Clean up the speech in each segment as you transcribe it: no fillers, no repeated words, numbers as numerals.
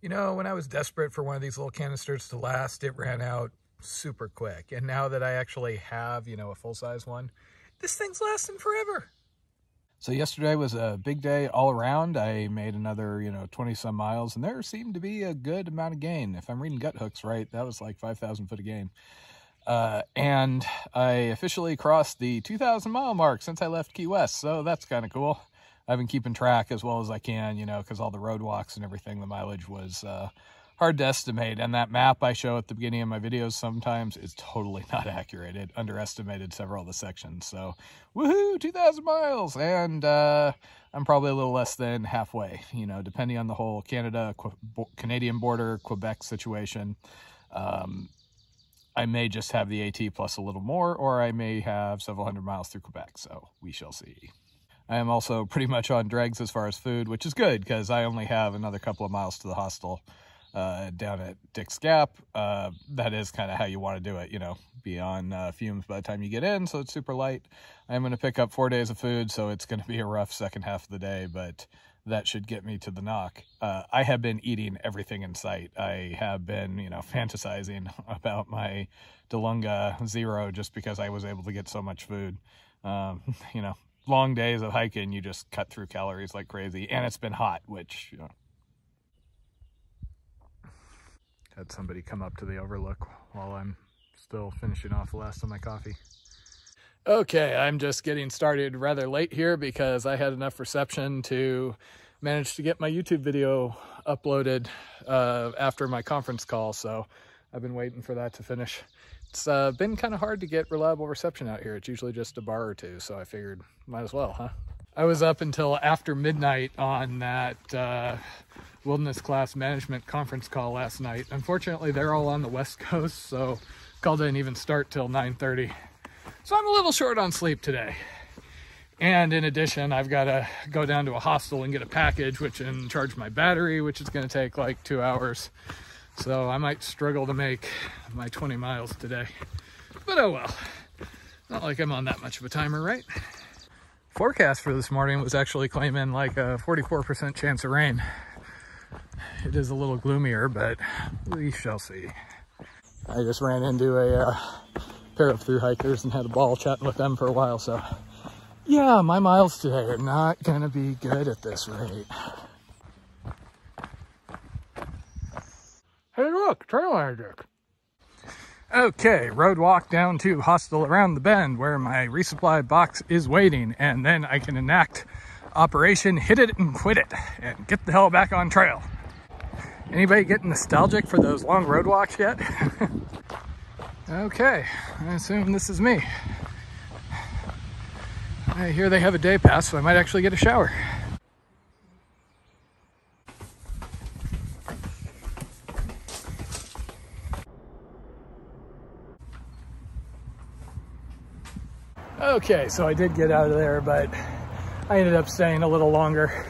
You know, when I was desperate for one of these little canisters to last, it ran out super quick. And now that I actually have, you know, a full-size one, this thing's lasting forever. So yesterday was a big day all around. I made another, 20 some miles, and there seemed to be a good amount of gain. If I'm reading gut hooks right, that was like 5,000 foot of gain. And I officially crossed the 2,000 mile mark since I left Key West. So that's kind of cool. I've been keeping track as well as I can, because all the road walks and everything, the mileage was hard to estimate. And that map I show at the beginning of my videos sometimes is totally not accurate. It underestimated several of the sections. So woohoo, 2,000 miles. And I'm probably a little less than halfway, depending on the whole Canadian border, Quebec situation. I may just have the AT plus a little more, or I may have several hundred miles through Quebec. So we shall see. I am also pretty much on dregs as far as food, which is good because I only have another couple of miles to the hostel down at Dick's Gap. That is kind of how you want to do it, be on fumes by the time you get in, so it's super light. I'm going to pick up 4 days of food, so it's going to be a rough second half of the day, but that should get me to the knock. I have been eating everything in sight. I have been, fantasizing about my DeLunga Zero just because I was able to get so much food. Long days of hiking, you just cut through calories like crazy, and it's been hot, which, Had somebody come up to the overlook while I'm still finishing off the last of my coffee. Okay, I'm just getting started rather late here because I had enough reception to manage to get my YouTube video uploaded after my conference call, so I've been waiting for that to finish. It's been kind of hard to get reliable reception out here. It's usually just a bar or two, so I figured might as well, huh? I was up until after midnight on that Wilderness Class Management conference call last night. Unfortunately, they're all on the West Coast, so call didn't even start till 9:30. So I'm a little short on sleep today. And in addition, I've got to go down to a hostel and get a package, and charge my battery, which is going to take like 2 hours. So I might struggle to make my 20 miles today. But oh well. Not like I'm on that much of a timer, right? Forecast for this morning was actually claiming like a 44% chance of rain. It is a little gloomier, but we shall see. I just ran into a pair of thru hikers and had a ball chatting with them for a while, so yeah, my miles today are not gonna be good at this rate. Hey look, trail magic. Okay, road walk down to hostel around the bend where my resupply box is waiting, and then I can enact Operation Hit It and Quit It and get the hell back on trail. Anybody getting nostalgic for those long road walks yet? Okay, I assume this is me. I hear they have a day pass, so I might actually get a shower. Okay, so I did get out of there, but I ended up staying a little longer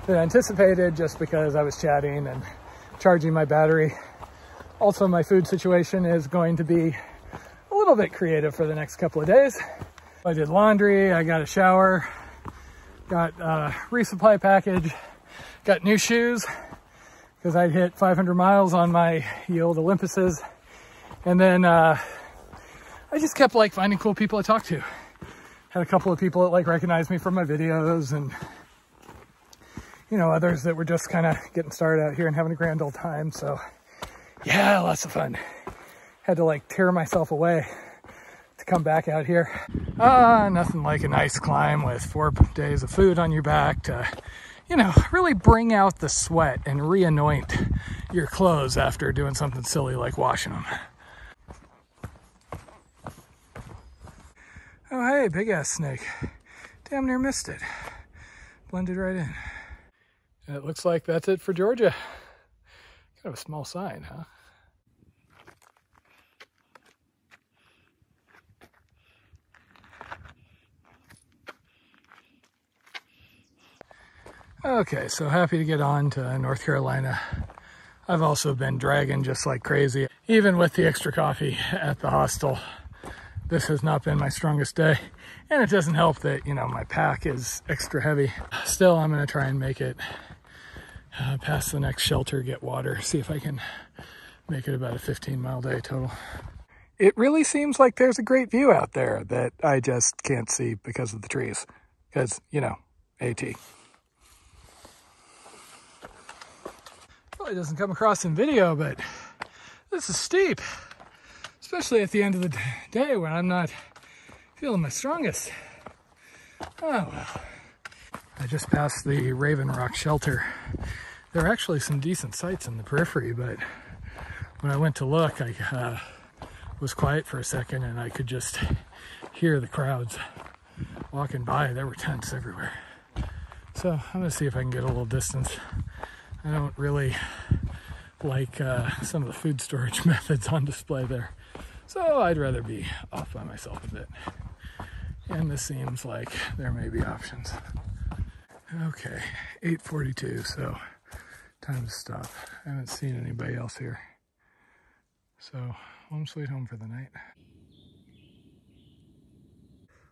than anticipated just because I was chatting and charging my battery. Also, my food situation is going to be a little bit creative for the next couple of days. I did laundry, I got a shower, got a resupply package, got new shoes because I'd hit 500 miles on my old Olympuses. And then I just kept like finding cool people to talk to. Had a couple of people that like recognized me from my videos, and others that were just kind of getting started out here and having a grand old time. So yeah, lots of fun. Had to like tear myself away to come back out here. Nothing like a nice climb with 4 days of food on your back to, really bring out the sweat and re-anoint your clothes after doing something silly like washing them. Oh, hey, big ass snake. Damn near missed it. Blended right in. And it looks like that's it for Georgia. Kind of a small sign, huh? Okay, so happy to get on to North Carolina. I've also been dragging just like crazy. Even with the extra coffee at the hostel, this has not been my strongest day. And it doesn't help that, my pack is extra heavy. Still, I'm gonna try and make it Past the next shelter, get water, see if I can make it about a 15-mile day total. It really seems like there's a great view out there that I just can't see because of the trees. Because, you know, AT. Probably doesn't come across in video, but this is steep. Especially at the end of the day when I'm not feeling my strongest. Oh well. I just passed the Raven Rock shelter. There are actually some decent sights in the periphery, but when I went to look, I was quiet for a second and I could just hear the crowds walking by. There were tents everywhere. So I'm gonna see if I can get a little distance. I don't really like some of the food storage methods on display there. So I'd rather be off by myself a bit. And this seems like there may be options. Okay, 8:42, so time to stop. I haven't seen anybody else here. So home sweet home for the night.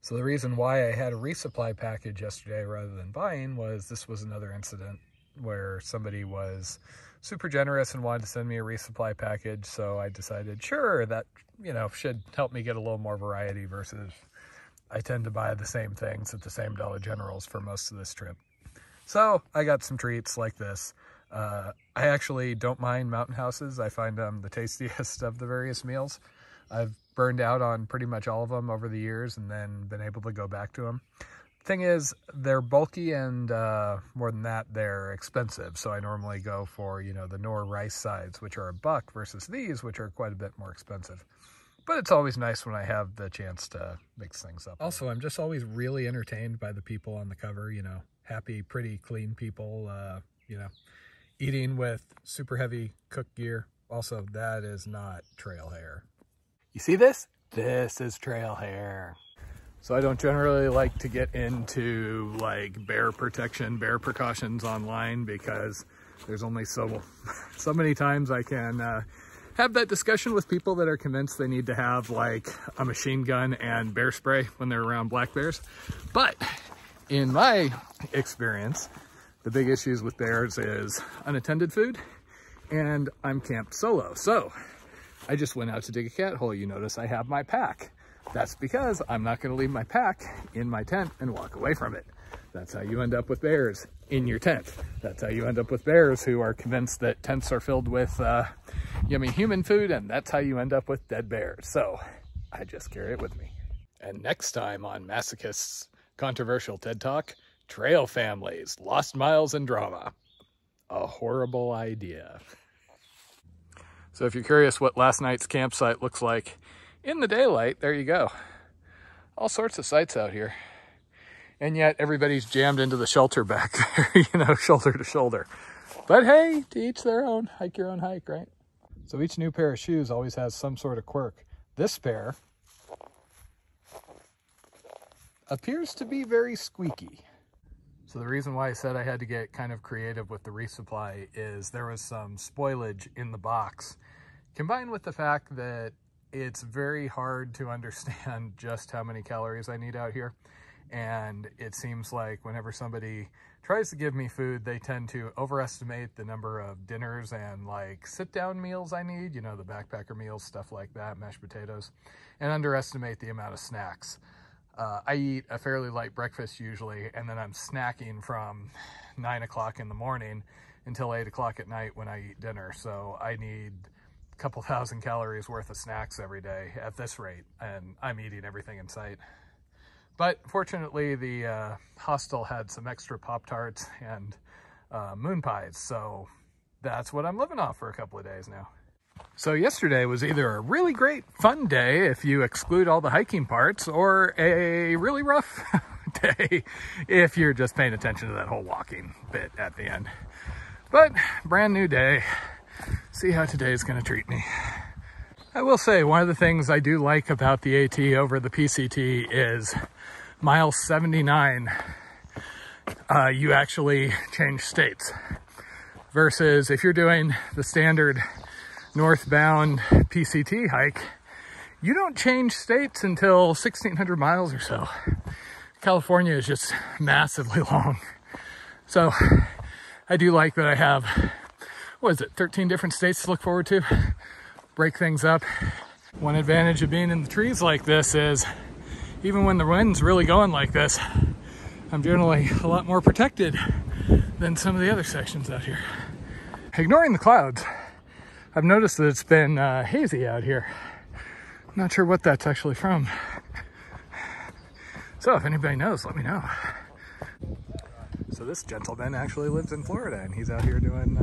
So the reason why I had a resupply package yesterday rather than buying was this was another incident where somebody was super generous and wanted to send me a resupply package. So I decided, sure, that, you know, should help me get a little more variety versus I tend to buy the same things at the same Dollar Generals for most of this trip. So I got some treats like this. I actually don't mind Mountain Houses. I find them the tastiest of the various meals. I've burned out on pretty much all of them over the years and then been able to go back to them. Thing is, they're bulky and more than that, they're expensive. So I normally go for, you know, the Knorr rice sides, which are $1 versus these, which are quite a bit more expensive. But it's always nice when I have the chance to mix things up. Also, I'm just always really entertained by the people on the cover, you know, happy, pretty, clean people, you know, eating with super heavy cook gear. Also, that is not trail hair. You see this? This is trail hair. So I don't generally like to get into like bear protection, bear precautions online because there's only so many times I can have that discussion with people that are convinced they need to have like a machine gun and bear spray when they're around black bears. But in my experience, the big issues with bears is unattended food and I'm camped solo. So I just went out to dig a cat hole. You notice I have my pack. That's because I'm not going to leave my pack in my tent and walk away from it. That's how you end up with bears in your tent. That's how you end up with bears who are convinced that tents are filled with yummy human food, and that's how you end up with dead bears. So I just carry it with me. And next time on Masochist's controversial TED Talk, trail families, lost miles and drama. A horrible idea. So if you're curious what last night's campsite looks like in the daylight, there you go. All sorts of sights out here. And yet everybody's jammed into the shelter back there, you know, shoulder to shoulder. But hey, to each their own. Hike your own hike, right? So each new pair of shoes always has some sort of quirk. This pair appears to be very squeaky. So the reason why I said I had to get kind of creative with the resupply is there was some spoilage in the box, combined with the fact that it's very hard to understand just how many calories I need out here. And it seems like whenever somebody tries to give me food, they tend to overestimate the number of dinners and like sit-down meals I need, you know, the backpacker meals, stuff like that, mashed potatoes, and underestimate the amount of snacks. I eat a fairly light breakfast usually, and then I'm snacking from 9 o'clock in the morning until 8 o'clock at night when I eat dinner. So I need couple thousand calories worth of snacks every day at this rate, and I'm eating everything in sight. But fortunately, the hostel had some extra Pop-Tarts and moon pies, so that's what I'm living off for a couple of days now. So yesterday was either a really great fun day if you exclude all the hiking parts, or a really rough day if you're just paying attention to that whole walking bit at the end. But brand new day. See how today's going to treat me. I will say one of the things I do like about the AT over the PCT is mile 79, you actually change states. Versus if you're doing the standard northbound PCT hike, you don't change states until 1,600 miles or so. California is just massively long. So I do like that I have, what is it, 13 different states to look forward to, break things up. One advantage of being in the trees like this is, even when the wind's really going like this, I'm generally a lot more protected than some of the other sections out here. Ignoring the clouds, I've noticed that it's been hazy out here. Not sure what that's actually from. So if anybody knows, let me know. So this gentleman actually lives in Florida and he's out here doing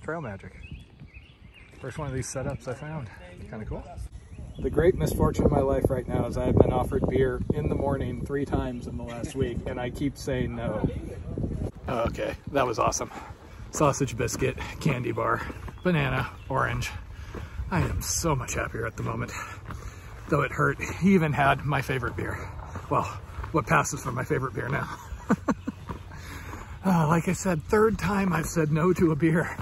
trail magic. First one of these setups I found. Kind of cool. The great misfortune of my life right now is I've been offered beer in the morning 3 times in the last week and I keep saying no. Okay, that was awesome. Sausage biscuit, candy bar, banana, orange. I am so much happier at the moment. Though it hurt, he even had my favorite beer. Well, what passes for my favorite beer now. Like I said, 3rd time I've said no to a beer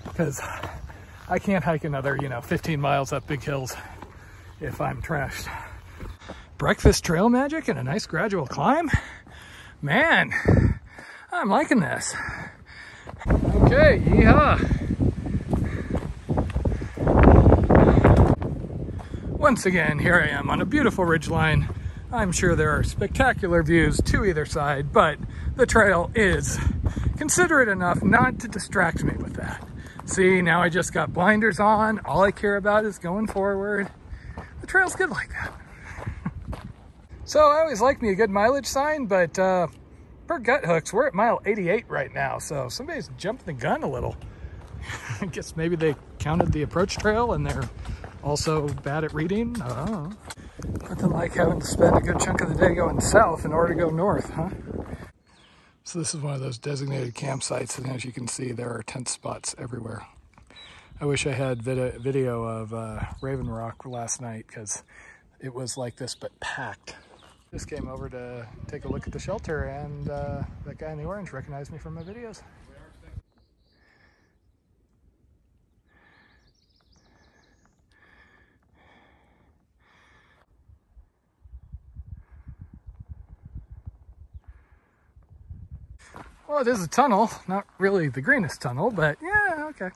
because I can't hike another, 15 miles up big hills if I'm trashed. Breakfast trail magic and a nice gradual climb? Man, I'm liking this. Okay, yeehaw. Once again, here I am on a beautiful ridgeline. I'm sure there are spectacular views to either side, but the trail is considerate enough not to distract me with that. See, now I just got blinders on. All I care about is going forward. The trail's good like that. So I always like me a good mileage sign, but per gut hooks, we're at mile 88 right now. So somebody's jumping the gun a little. I guess maybe they counted the approach trail and they're also bad at reading. I don't know. Nothing like having to spend a good chunk of the day going south in order to go north, huh? So this is one of those designated campsites, and as you can see, there are tent spots everywhere. I wish I had video of Raven Rock last night, because it was like this, but packed. Just came over to take a look at the shelter, and that guy in the orange recognized me from my videos. Well, it is a tunnel, not really the greenest tunnel, but yeah, okay.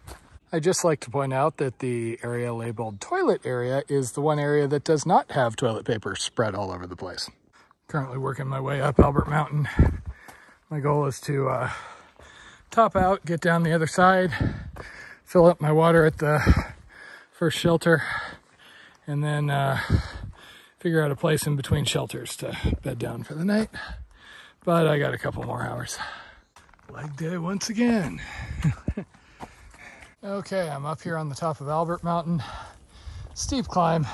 I'd just like to point out that the area labeled toilet area is the one area that does not have toilet paper spread all over the place. Currently working my way up Albert Mountain. My goal is to top out, get down the other side, fill up my water at the first shelter, and then figure out a place in between shelters to bed down for the night. But I got a couple more hours. Leg day once again. Okay, I'm up here on the top of Albert Mountain. Steep climb.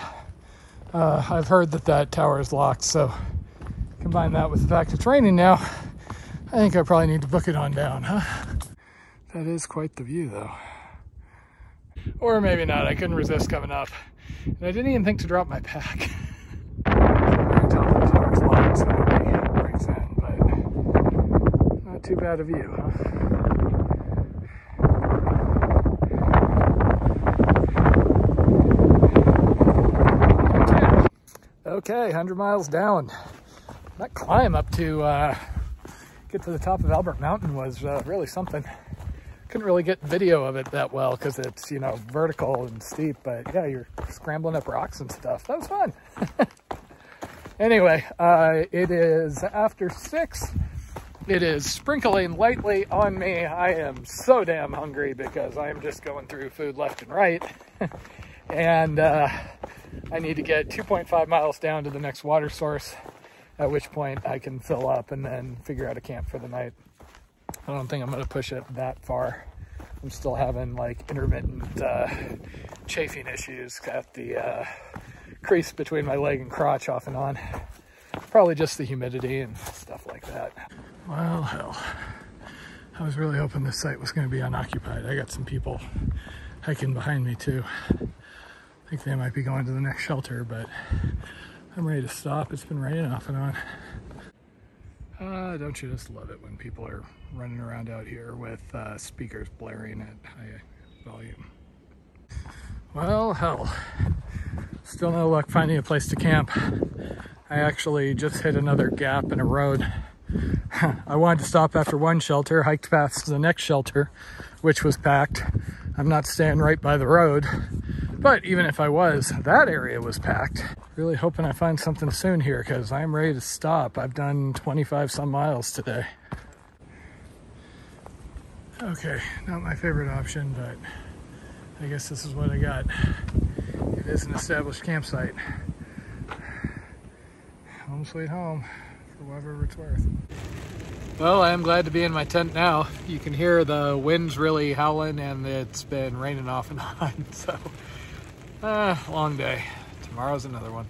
I've heard that tower is locked, so combine that with the fact it's raining now, I think I probably need to book it on down, huh? That is quite the view, though. Or maybe not. I couldn't resist coming up. And I didn't even think to drop my pack. Tower's locked, so nobody breaks in, but not too bad a view, huh? Okay, 100 miles down. That climb up to get to the top of Albert Mountain was really something. Couldn't really get video of it that well because it's, you know, vertical and steep, but yeah, you're scrambling up rocks and stuff. That was fun. Anyway, it is after 6. It is sprinkling lightly on me. I am so damn hungry because I am just going through food left and right. And I need to get 2.5 miles down to the next water source, at which point I can fill up and then figure out a camp for the night. I don't think I'm going to push it that far. I'm still having like intermittent chafing issues. Got the crease between my leg and crotch off and on. Probably just the humidity and stuff like that. Well, hell. I was really hoping this site was going to be unoccupied. I got some people hiking behind me too. I think they might be going to the next shelter, but I'm ready to stop. It's been raining off and on. Don't you just love it when people are running around out here with speakers blaring at high volume? Well, hell. Still no luck finding a place to camp. I actually just hit another gap in a road I wanted to stop after one shelter, hiked past the next shelter, which was packed. I'm not staying right by the road, but even if I was, that area was packed. Really hoping I find something soon here because I'm ready to stop. I've done 25 some miles today. Okay, not my favorite option, but I guess this is what I got. It is an established campsite. Home sweet home, for whatever it's worth. Well, I am glad to be in my tent now. You can hear the winds really howling and it's been raining off and on, so long day. Tomorrow's another one.